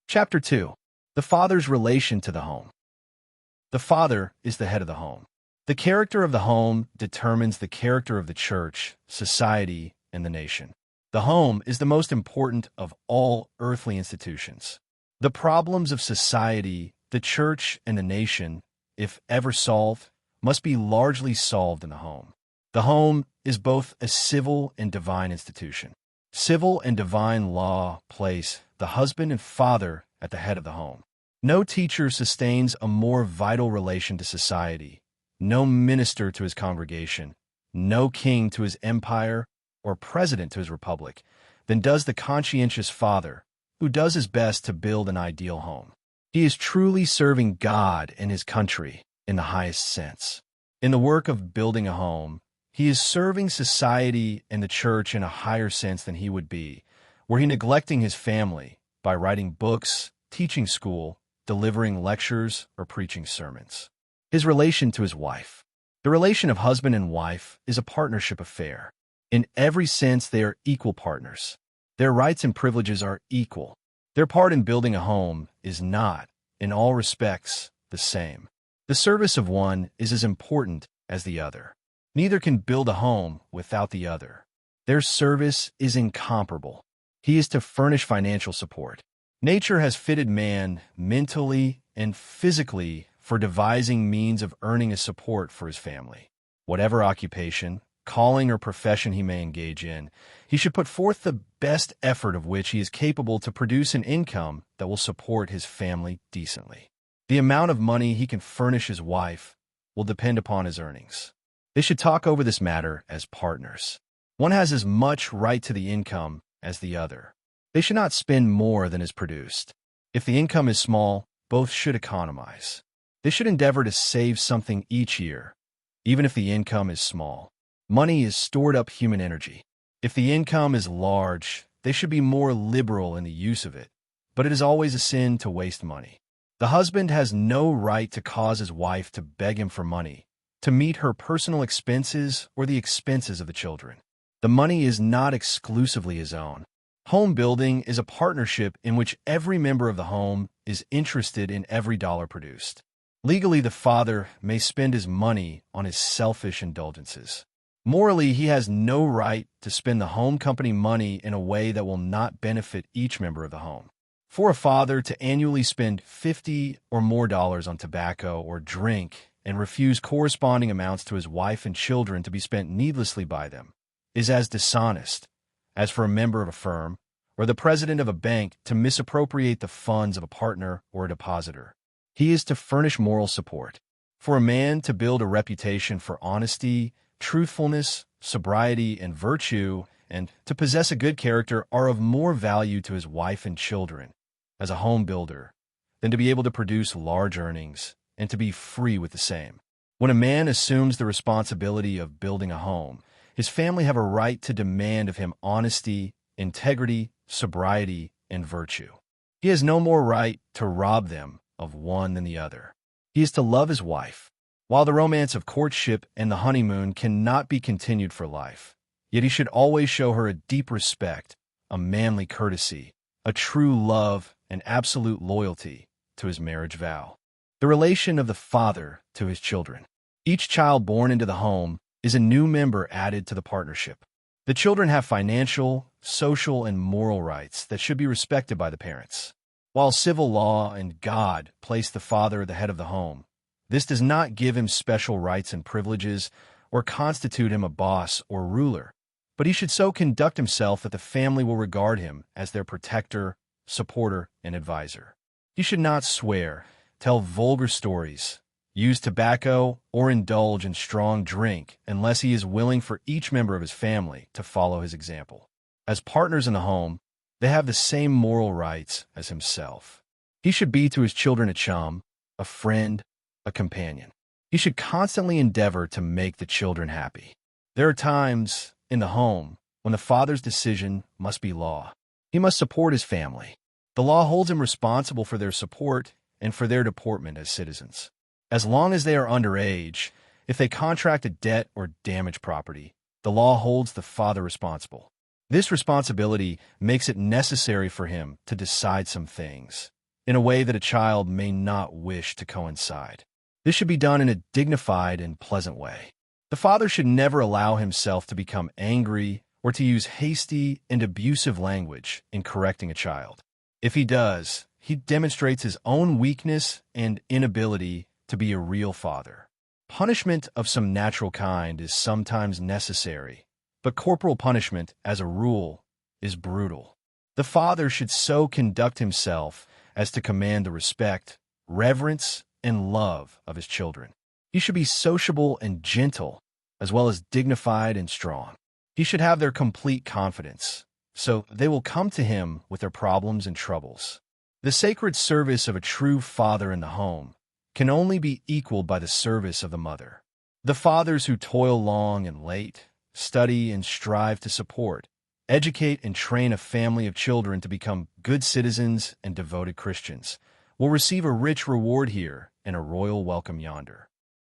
Chapter 2. The Father's Relation to the Home. The father is the head of the home. The character of the home determines the character of the church, society, and the nation. The home is the most important of all earthly institutions. The problems of society, the church, and the nation, if ever solved, must be largely solved in the home. The home is both a civil and divine institution. Civil and divine law place the husband and father at the head of the home. No teacher sustains a more vital relation to society, no minister to his congregation, no king to his empire, or president to his republic, than does the conscientious father, who does his best to build an ideal home. He is truly serving God and his country in the highest sense. In the work of building a home, he is serving society and the church in a higher sense than he would be, were he neglecting his family by writing books, teaching school, delivering lectures, or preaching sermons. His relation to his wife. The relation of husband and wife is a partnership affair. In every sense, they are equal partners. Their rights and privileges are equal. Their part in building a home is not, in all respects, the same. The service of one is as important as the other. Neither can build a home without the other. Their service is incomparable. He is to furnish financial support. Nature has fitted man mentally and physically for devising means of earning a support for his family. Whatever occupation, calling, or profession he may engage in, he should put forth the best effort of which he is capable to produce an income that will support his family decently. The amount of money he can furnish his wife will depend upon his earnings. They should talk over this matter as partners. One has as much right to the income as the other. They should not spend more than is produced. If the income is small, both should economize. They should endeavor to save something each year, even if the income is small. Money is stored up human energy. If the income is large, they should be more liberal in the use of it, but it is always a sin to waste money. The husband has no right to cause his wife to beg him for money, to meet her personal expenses or the expenses of the children. The money is not exclusively his own. Home building is a partnership in which every member of the home is interested in every dollar produced. Legally, the father may spend his money on his selfish indulgences. Morally, he has no right to spend the home company money in a way that will not benefit each member of the home. For a father to annually spend $50 or more on tobacco or drink and refuse corresponding amounts to his wife and children to be spent needlessly by them is as dishonest as for a member of a firm or the president of a bank to misappropriate the funds of a partner or a depositor. He is to furnish moral support. For a man to build a reputation for honesty, truthfulness, sobriety, and virtue, and to possess a good character are of more value to his wife and children as a home builder than to be able to produce large earnings and to be free with the same. When a man assumes the responsibility of building a home, his family have a right to demand of him honesty, integrity, sobriety, and virtue. He has no more right to rob them of one than the other. He is to love his wife. While the romance of courtship and the honeymoon cannot be continued for life, yet he should always show her a deep respect, a manly courtesy, a true love, and absolute loyalty to his marriage vow. The relation of the father to his children. Each child born into the home is a new member added to the partnership. The children have financial, social, and moral rights that should be respected by the parents. While civil law and God place the father at the head of the home, this does not give him special rights and privileges or constitute him a boss or ruler, but he should so conduct himself that the family will regard him as their protector, supporter, and advisor. He should not swear, tell vulgar stories, use tobacco, or indulge in strong drink unless he is willing for each member of his family to follow his example. As partners in the home, they have the same moral rights as himself. He should be to his children a chum, a friend, a companion. He should constantly endeavor to make the children happy. There are times in the home when the father's decision must be law. He must support his family. The law holds him responsible for their support and for their deportment as citizens. As long as they are underage, if they contract a debt or damage property, the law holds the father responsible. This responsibility makes it necessary for him to decide some things, in a way that a child may not wish to coincide. This should be done in a dignified and pleasant way. The father should never allow himself to become angry or to use hasty and abusive language in correcting a child. If he does, he demonstrates his own weakness and inability to be a real father. Punishment of some natural kind is sometimes necessary, but corporal punishment, as a rule, is brutal. The father should so conduct himself as to command the respect, reverence, and love of his children. He should be sociable and gentle, as well as dignified and strong. He should have their complete confidence, so they will come to him with their problems and troubles. The sacred service of a true father in the home can only be equaled by the service of the mother. The fathers who toil long and late, study and strive to support, educate and train a family of children to become good citizens and devoted Christians will receive a rich reward here and a royal welcome yonder.